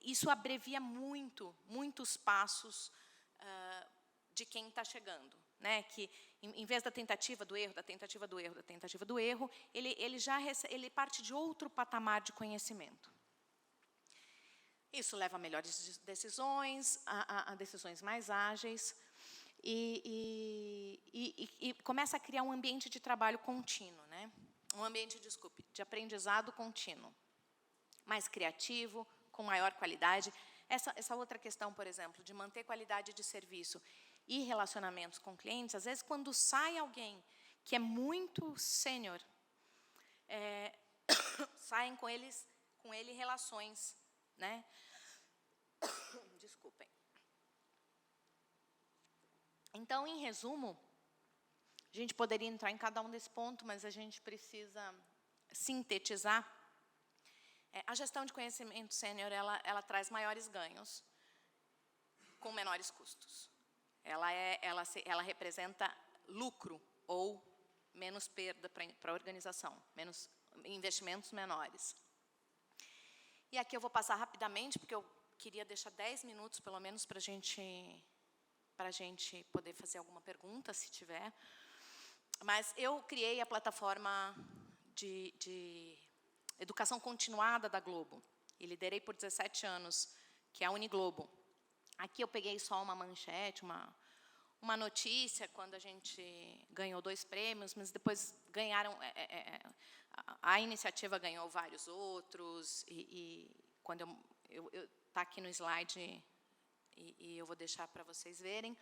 isso abrevia muitos passos de quem está chegando, né? Que em vez da tentativa do erro, ele parte de outro patamar de conhecimento. Isso leva a melhores decisões, a decisões mais ágeis e começa a criar um ambiente de trabalho contínuo, né? Um ambiente, de aprendizado contínuo, mais criativo, com maior qualidade. Essa outra questão, por exemplo, de manter qualidade de serviço e relacionamentos com clientes, às vezes, quando sai alguém que é muito sênior, saem com ele relações, né? Desculpem. Então, em resumo, a gente poderia entrar em cada um desse ponto, mas a gente precisa sintetizar. A gestão de conhecimento sênior, ela traz maiores ganhos com menores custos. Ela representa lucro ou menos perda para a organização, menos investimentos menores. E aqui eu vou passar rapidamente, porque eu queria deixar 10 minutos, pelo menos, para a gente poder fazer alguma pergunta, se tiver. Mas eu criei a plataforma de educação continuada da Globo, e liderei por 17 anos, que é a Uniglobo. Aqui eu peguei só uma manchete, uma notícia, quando a gente ganhou 2 prêmios, mas depois ganharam... a iniciativa ganhou vários outros, e quando está aqui no slide, e eu vou deixar para vocês verem.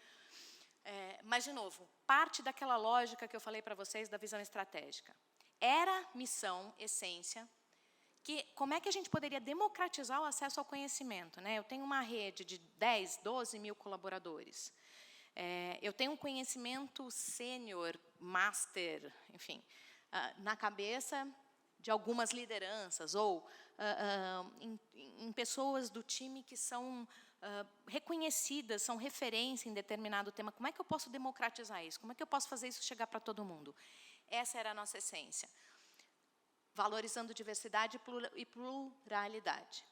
Mas, de novo, parte daquela lógica que eu falei para vocês da visão estratégica. Era missão, essência, que como é que a gente poderia democratizar o acesso ao conhecimento, né? Eu tenho uma rede de 10, 12 mil colaboradores. Eu tenho um conhecimento sênior, master, enfim, na cabeça de algumas lideranças, ou em pessoas do time que são reconhecidas, são referência em determinado tema. Como é que eu posso democratizar isso? Como é que eu posso fazer isso chegar para todo mundo? Essa era a nossa essência. Valorizando diversidade e pluralidade.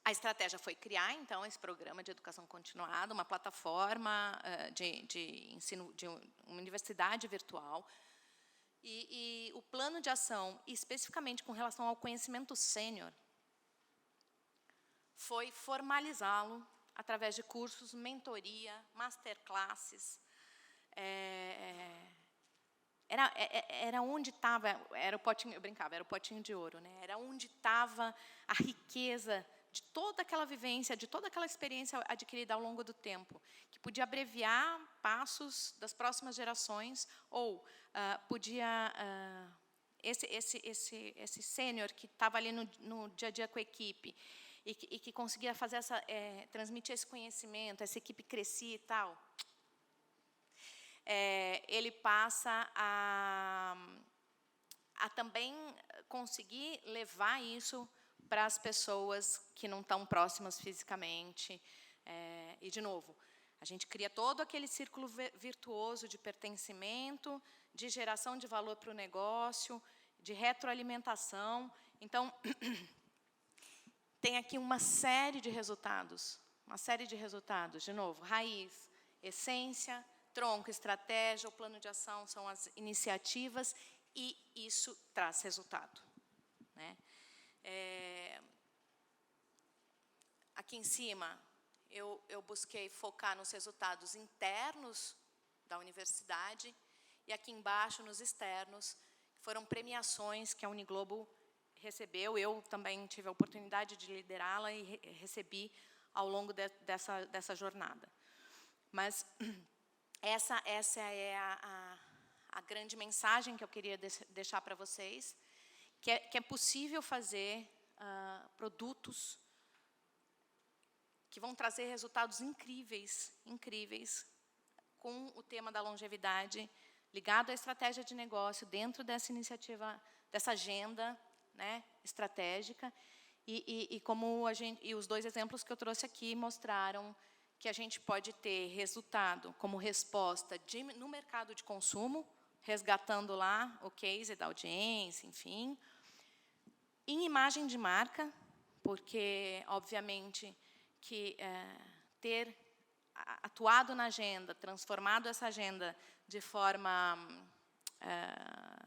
A estratégia foi criar, então, esse programa de educação continuada, uma plataforma de ensino, de uma universidade virtual. E o plano de ação, especificamente com relação ao conhecimento sênior, foi formalizá-lo através de cursos, mentoria, masterclasses. Era onde estava, era o potinho, eu brincava, era o potinho de ouro, né? Era onde estava a riqueza de toda aquela vivência, de toda aquela experiência adquirida ao longo do tempo, que podia abreviar passos das próximas gerações, ou podia... esse sênior que estava ali no dia a dia com a equipe, e que conseguia fazer transmitir esse conhecimento, essa equipe crescia e tal... ele passa a também conseguir levar isso para as pessoas que não estão próximas fisicamente. E, de novo, a gente cria todo aquele círculo virtuoso de pertencimento, de geração de valor para o negócio, de retroalimentação. Então, tem aqui uma série de resultados uma série de resultados. De novo, raiz, essência, tronco, estratégia, o plano de ação são as iniciativas e isso traz resultado, né? Aqui em cima, eu busquei focar nos resultados internos da universidade e aqui embaixo nos externos, que foram premiações que a Uniglobo recebeu. Eu também tive a oportunidade de liderá-la e recebi ao longo dessa jornada. Mas essa é a grande mensagem que eu queria deixar para vocês, que é possível fazer produtos que vão trazer resultados incríveis, com o tema da longevidade, ligado à estratégia de negócio, dentro dessa iniciativa, dessa agenda, né, estratégica, e os 2 exemplos que eu trouxe aqui mostraram que a gente pode ter resultado como resposta no mercado de consumo, resgatando lá o case da audiência, enfim, em imagem de marca, porque, obviamente, que ter atuado na agenda, transformado essa agenda de forma,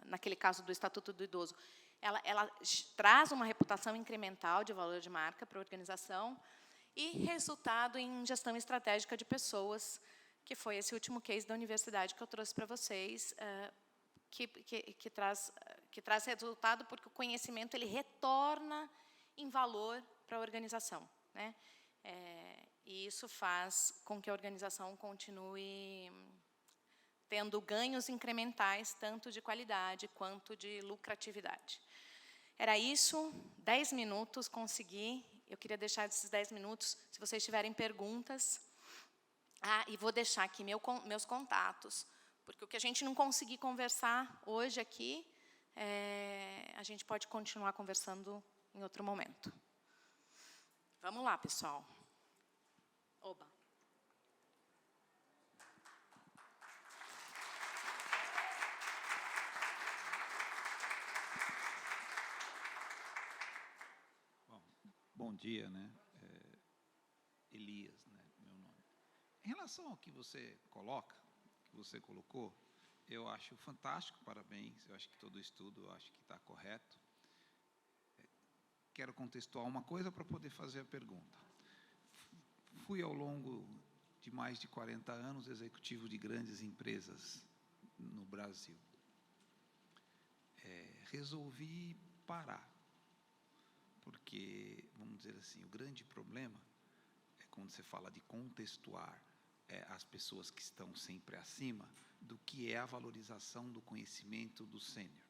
naquele caso do Estatuto do Idoso, ela traz uma reputação incremental de valor de marca para a organização e resultado em gestão estratégica de pessoas, que foi esse último case da universidade que eu trouxe para vocês, que traz resultado porque o conhecimento ele retorna em valor para a organização, né? E isso faz com que a organização continue tendo ganhos incrementais, tanto de qualidade quanto de lucratividade. Era isso, 10 minutos, consegui. Eu queria deixar esses 10 minutos, se vocês tiverem perguntas. E vou deixar aqui meus contatos, porque o que a gente não conseguir conversar hoje aqui, a gente pode continuar conversando em outro momento. Vamos lá, pessoal. Oba. Bom dia, né? Elias, né? Meu nome. Em relação ao que você colocou, eu acho fantástico, parabéns. Eu acho que todo o estudo, eu acho que está correto. Quero contextuar uma coisa para poder fazer a pergunta. Fui, ao longo de mais de 40 anos, executivo de grandes empresas no Brasil. Resolvi parar, porque, vamos dizer assim, o grande problema é quando você fala de contextuar as pessoas que estão sempre acima do que é a valorização do conhecimento do sênior.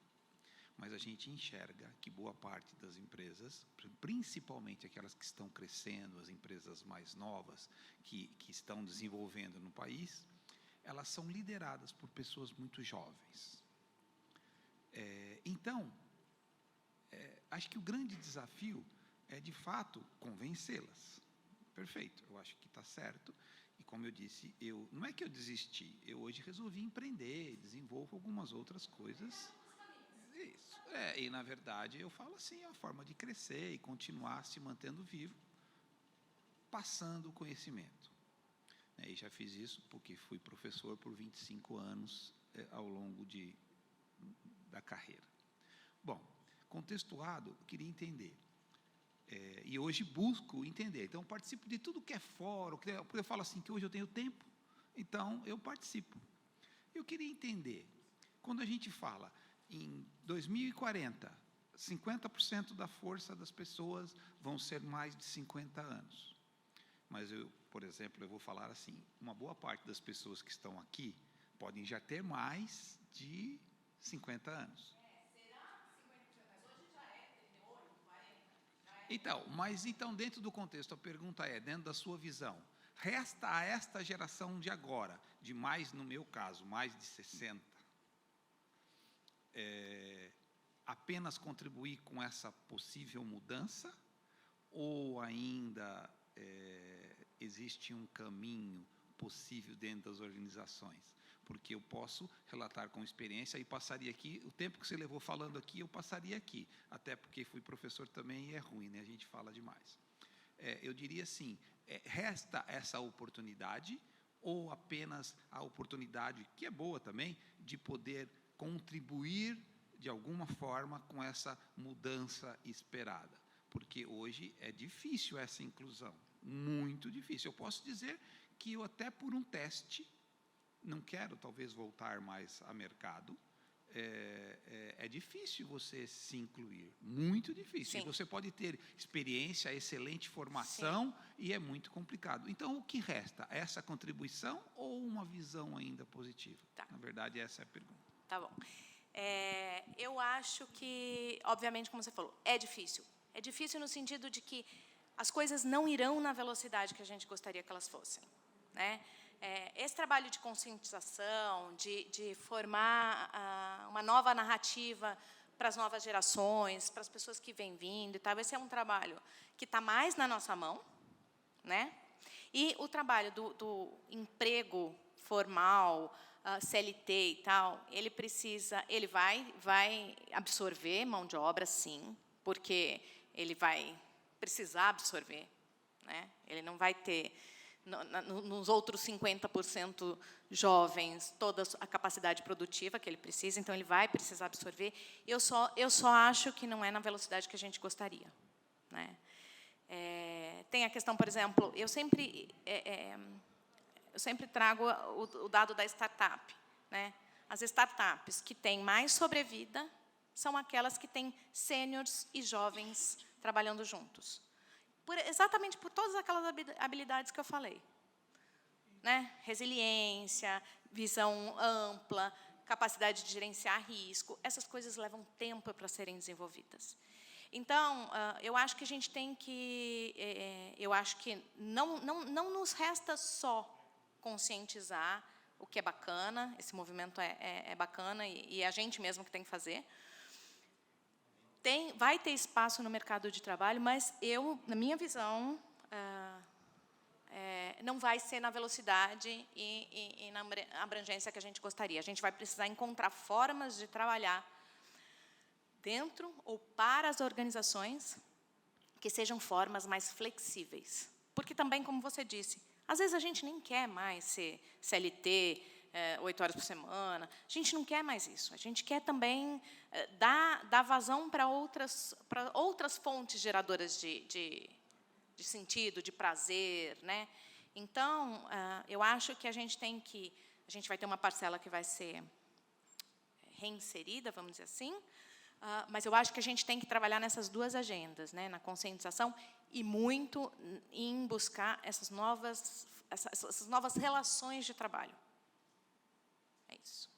Mas a gente enxerga que boa parte das empresas, principalmente aquelas que estão crescendo, as empresas mais novas, que estão desenvolvendo no país, elas são lideradas por pessoas muito jovens. Então, acho que o grande desafio é, de fato, convencê-las. Perfeito, eu acho que está certo. E, como eu disse, não é que eu desisti, eu hoje resolvi empreender, desenvolvo algumas outras coisas. Isso. E, na verdade, eu falo assim, é a forma de crescer e continuar se mantendo vivo, passando o conhecimento. E já fiz isso porque fui professor por 25 anos ao longo da carreira. Bom, contextuado, eu queria entender. E hoje busco entender. Então, participo de tudo que é fórum, eu falo assim, que hoje eu tenho tempo, então eu participo. Eu queria entender, quando a gente fala em 2040, 50% da força das pessoas vão ser mais de 50 anos. Mas por exemplo, eu vou falar assim, uma boa parte das pessoas que estão aqui podem já ter mais de 50 anos. Será 50%? Mas hoje já é 38, 40. Então, dentro do contexto, a pergunta é, dentro da sua visão, resta a esta geração de agora, de mais, no meu caso, mais de 60, apenas contribuir com essa possível mudança, ou ainda existe um caminho possível dentro das organizações? Porque eu posso relatar com experiência e passaria aqui, o tempo que você levou falando aqui, eu passaria aqui, até porque fui professor também e é ruim, né? A gente fala demais. Eu diria assim, resta essa oportunidade, ou apenas a oportunidade, que é boa também, de poder contribuir de alguma forma com essa mudança esperada? Porque hoje é difícil essa inclusão, muito difícil. Eu posso dizer que eu até por um teste, não quero talvez voltar mais a mercado, é difícil você se incluir, muito difícil. Sim. Você pode ter experiência, excelente formação, sim, e é muito complicado. Então, o que resta? Essa contribuição ou uma visão ainda positiva? Tá. Na verdade, essa é a pergunta. Tá bom. Eu acho que, obviamente, como você falou, é difícil. É difícil no sentido de que as coisas não irão na velocidade que a gente gostaria que elas fossem, né? Esse trabalho de conscientização, de formar uma nova narrativa para as novas gerações, para as pessoas que vêm vindo e tal, esse é um trabalho que está mais na nossa mão, né? E o trabalho do emprego formal, CLT e tal, ele vai absorver mão de obra, sim, porque ele vai precisar absorver, né? Ele não vai ter nos outros 50% jovens toda a capacidade produtiva que ele precisa, então ele vai precisar absorver. Eu só acho que não é na velocidade que a gente gostaria, né? Tem a questão, por exemplo, eu sempre trago o dado da startup, né? As startups que têm mais sobrevida são aquelas que têm sêniores e jovens trabalhando juntos. Exatamente por todas aquelas habilidades que eu falei, né? Resiliência, visão ampla, capacidade de gerenciar risco, essas coisas levam tempo para serem desenvolvidas. Então, eu acho que a gente tem que, eu acho que não nos resta só conscientizar o que é bacana, esse movimento é bacana e é a gente mesmo que tem que fazer. Vai ter espaço no mercado de trabalho, mas na minha visão, não vai ser na velocidade e na abrangência que a gente gostaria. A gente vai precisar encontrar formas de trabalhar dentro ou para as organizações que sejam formas mais flexíveis. Porque também, como você disse, às vezes a gente nem quer mais ser CLT, 8 horas por semana. A gente não quer mais isso. A gente quer também dar vazão para outras fontes geradoras de sentido, de prazer, né? Então, eu acho que a gente vai ter uma parcela que vai ser reinserida, vamos dizer assim, mas eu acho que a gente tem que trabalhar nessas duas agendas, né? Na conscientização e muito em buscar essas novas relações de trabalho. É isso.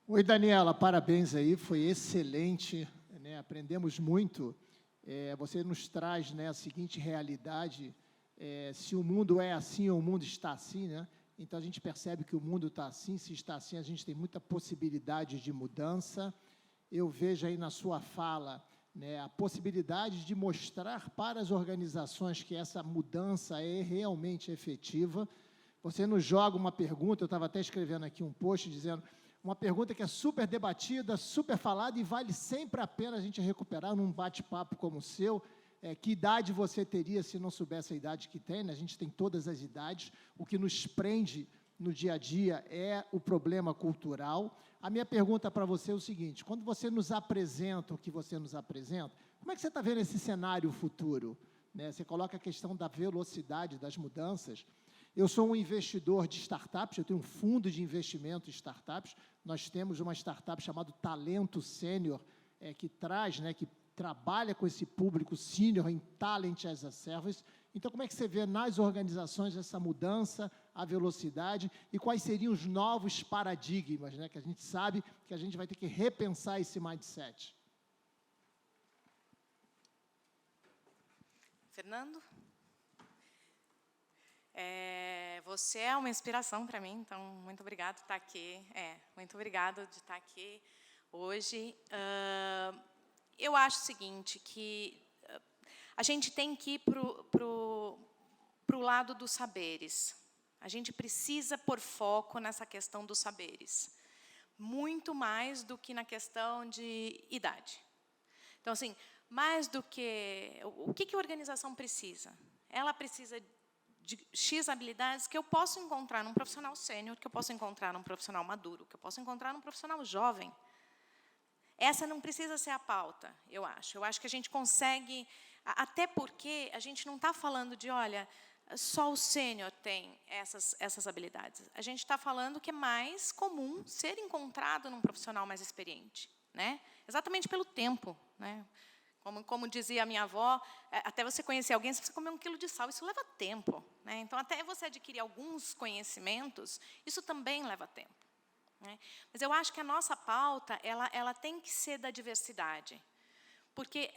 Oi, Daniela, parabéns aí, foi excelente, né? Aprendemos muito. Você nos traz, né, a seguinte realidade, se o mundo é assim ou o mundo está assim, né? Então, a gente percebe que o mundo está assim, se está assim, a gente tem muita possibilidade de mudança. Eu vejo aí na sua fala, né, a possibilidade de mostrar para as organizações que essa mudança é realmente efetiva. Você nos joga uma pergunta, eu estava até escrevendo aqui um post dizendo, uma pergunta que é super debatida, super falada e vale sempre a pena a gente recuperar num bate-papo como o seu. Que idade você teria se não soubesse a idade que tem, né? A gente tem todas as idades. O que nos prende no dia a dia é o problema cultural. A minha pergunta para você é o seguinte, quando você nos apresenta o que você nos apresenta, como é que você está vendo esse cenário futuro? Né? Você coloca a questão da velocidade das mudanças. Eu sou um investidor de startups, eu tenho um fundo de investimento em startups. Nós temos uma startup chamada Talento Sênior, que traz, né, que trabalha com esse público sênior em Talent as a Service. Então, como é que você vê nas organizações essa mudança, a velocidade e quais seriam os novos paradigmas, né, que a gente sabe que a gente vai ter que repensar esse mindset? Fernando? Você é uma inspiração para mim, então, muito obrigado de estar aqui. Muito obrigado de estar aqui hoje. Eu acho o seguinte, que a gente tem que ir para o lado dos saberes. A gente precisa pôr foco nessa questão dos saberes, muito mais do que na questão de idade. Então, assim, mais do que... O que a organização precisa? Ela precisa de X habilidades que eu posso encontrar num profissional sênior, que eu posso encontrar num profissional maduro, que eu posso encontrar num profissional jovem. Essa não precisa ser a pauta, eu acho. Eu acho que a gente consegue... Até porque a gente não está falando de, olha, só o sênior tem essas habilidades. A gente está falando que é mais comum ser encontrado num profissional mais experiente, né? Exatamente pelo tempo, né? Como dizia a minha avó, até você conhecer alguém, você precisa comer 1 quilo de sal, isso leva tempo, né? Então, até você adquirir alguns conhecimentos, isso também leva tempo, né? Mas eu acho que a nossa pauta, ela tem que ser da diversidade, porque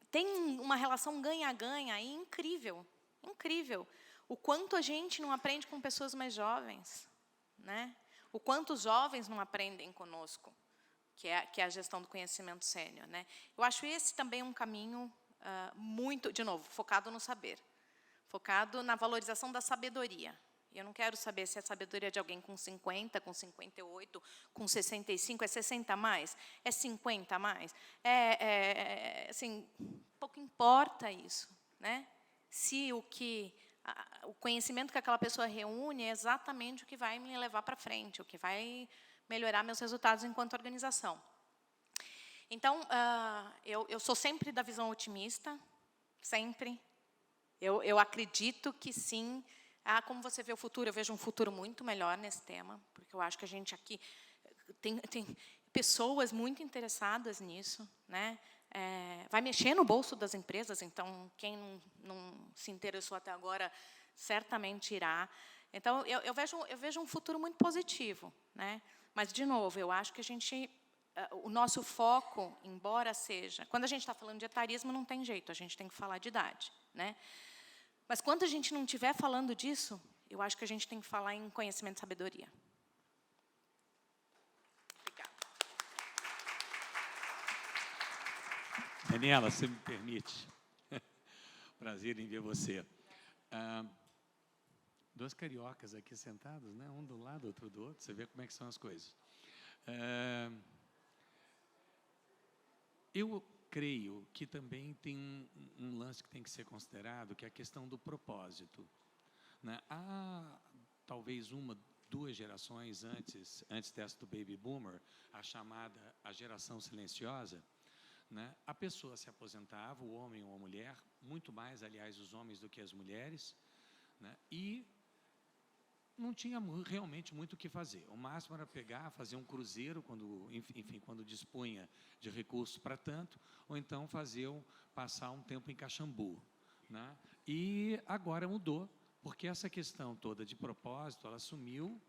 tem uma relação ganha-ganha aí incrível, incrível. O quanto a gente não aprende com pessoas mais jovens, né? O quanto os jovens não aprendem conosco, que é a gestão do conhecimento sênior, né? Eu acho esse também um caminho muito, de novo, focado no saber, focado na valorização da sabedoria. Eu não quero saber se é a sabedoria de alguém com 50, com 58, com 65, é 60 a mais, é 50 a mais. Assim, pouco importa isso, né? Se o conhecimento que aquela pessoa reúne é exatamente o que vai me levar para frente, o que vai melhorar meus resultados enquanto organização. Então, eu sou sempre da visão otimista, sempre. Eu acredito que, sim, como você vê o futuro, eu vejo um futuro muito melhor nesse tema, porque eu acho que a gente aqui tem pessoas muito interessadas nisso, né? Vai mexer no bolso das empresas, então, quem não se interessou até agora, certamente irá. Então, eu vejo um futuro muito positivo, né? Mas, de novo, eu acho que o nosso foco, embora seja... Quando a gente está falando de etarismo, não tem jeito, a gente tem que falar de idade, né? Mas, quando a gente não estiver falando disso, eu acho que a gente tem que falar em conhecimento e sabedoria. Obrigada. Daniela, se me permite. Prazer em ver você. Dois cariocas aqui sentados, né? Um do lado, outro do outro. Você vê como é que são as coisas. Eu creio que também tem um lance que tem que ser considerado, que é a questão do propósito, né? Há talvez 1, 2 gerações antes dessa do Baby Boomer, a geração silenciosa, né? A pessoa se aposentava, o homem ou a mulher, muito mais, aliás, os homens do que as mulheres, né? E não tinha realmente muito o que fazer. O máximo era pegar, fazer um cruzeiro, quando dispunha de recursos para tanto, ou então passar um tempo em Caxambu, né? E agora mudou, porque essa questão toda de propósito, ela assumiu,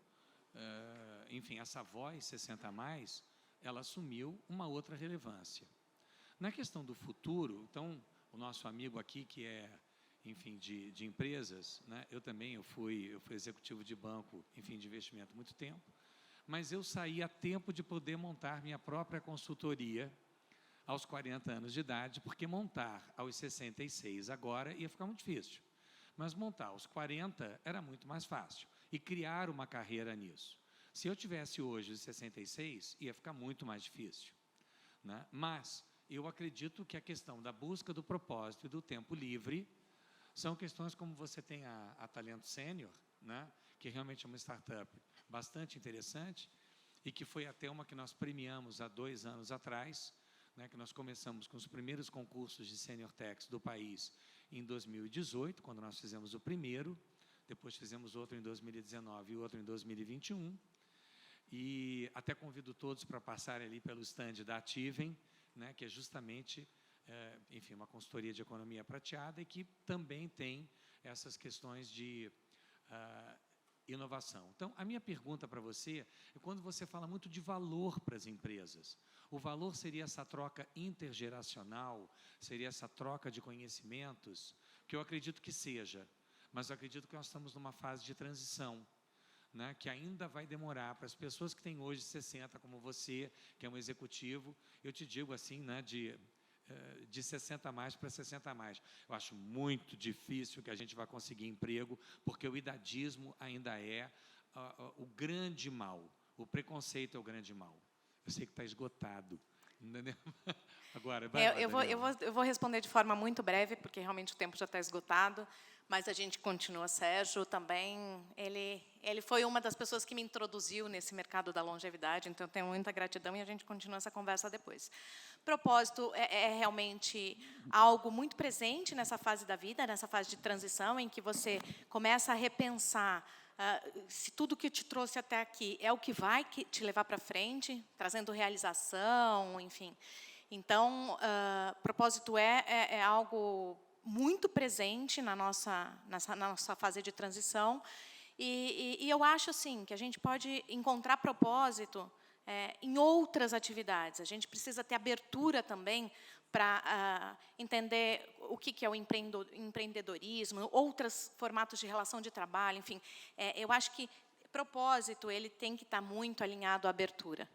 essa voz 60 a mais, ela assumiu uma outra relevância. Na questão do futuro, então, o nosso amigo aqui, que é de empresas, né? Eu fui executivo de banco, de investimento há muito tempo, mas eu saí a tempo de poder montar minha própria consultoria aos 40 anos de idade, porque montar aos 66 agora ia ficar muito difícil, mas montar aos 40 era muito mais fácil, e criar uma carreira nisso. Se eu tivesse hoje 66, ia ficar muito mais difícil, né? Mas eu acredito que a questão da busca do propósito e do tempo livre são questões como você tem a Talento Sênior, né, que realmente é uma startup bastante interessante e que foi até uma que nós premiamos há 2 anos atrás, né, que nós começamos com os primeiros concursos de Senior Techs do país em 2018, quando nós fizemos o primeiro, depois fizemos outro em 2019 e outro em 2021, e até convido todos para passarem ali pelo stand da Ativem, né, que é justamente... uma consultoria de economia prateada e que também tem essas questões de inovação. Então, a minha pergunta para você é quando você fala muito de valor para as empresas. O valor seria essa troca intergeracional, seria essa troca de conhecimentos, que eu acredito que seja, mas eu acredito que nós estamos numa fase de transição, né, que ainda vai demorar para as pessoas que têm hoje 60, como você, que é um executivo, eu te digo assim, né, de 60 a mais para 60 a mais. Eu acho muito difícil que a gente vá conseguir emprego, porque o idadismo ainda é o grande mal. O preconceito é o grande mal. Eu sei que está esgotado, Entendeu? Agora, vai lá, Eu Daniela. vou responder de forma muito breve, porque realmente o tempo já está esgotado, mas a gente continua. Sérgio também, ele foi uma das pessoas que me introduziu nesse mercado da longevidade, então eu tenho muita gratidão e a gente continua essa conversa depois. Propósito é realmente algo muito presente nessa fase da vida, nessa fase de transição, em que você começa a repensar se tudo que te trouxe até aqui é o que vai te levar para frente, trazendo realização, enfim. Então, propósito é algo muito presente na nossa fase de transição. E eu acho, assim, que a gente pode encontrar propósito em outras atividades. A gente precisa ter abertura também para entender o que é o empreendedorismo, outros formatos de relação de trabalho, enfim. Eu acho que propósito ele tem que estar muito alinhado à abertura,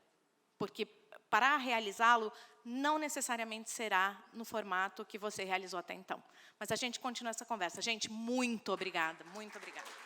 porque para realizá-lo não necessariamente será no formato que você realizou até então. Mas a gente continua essa conversa. Gente, muito obrigada, muito obrigada.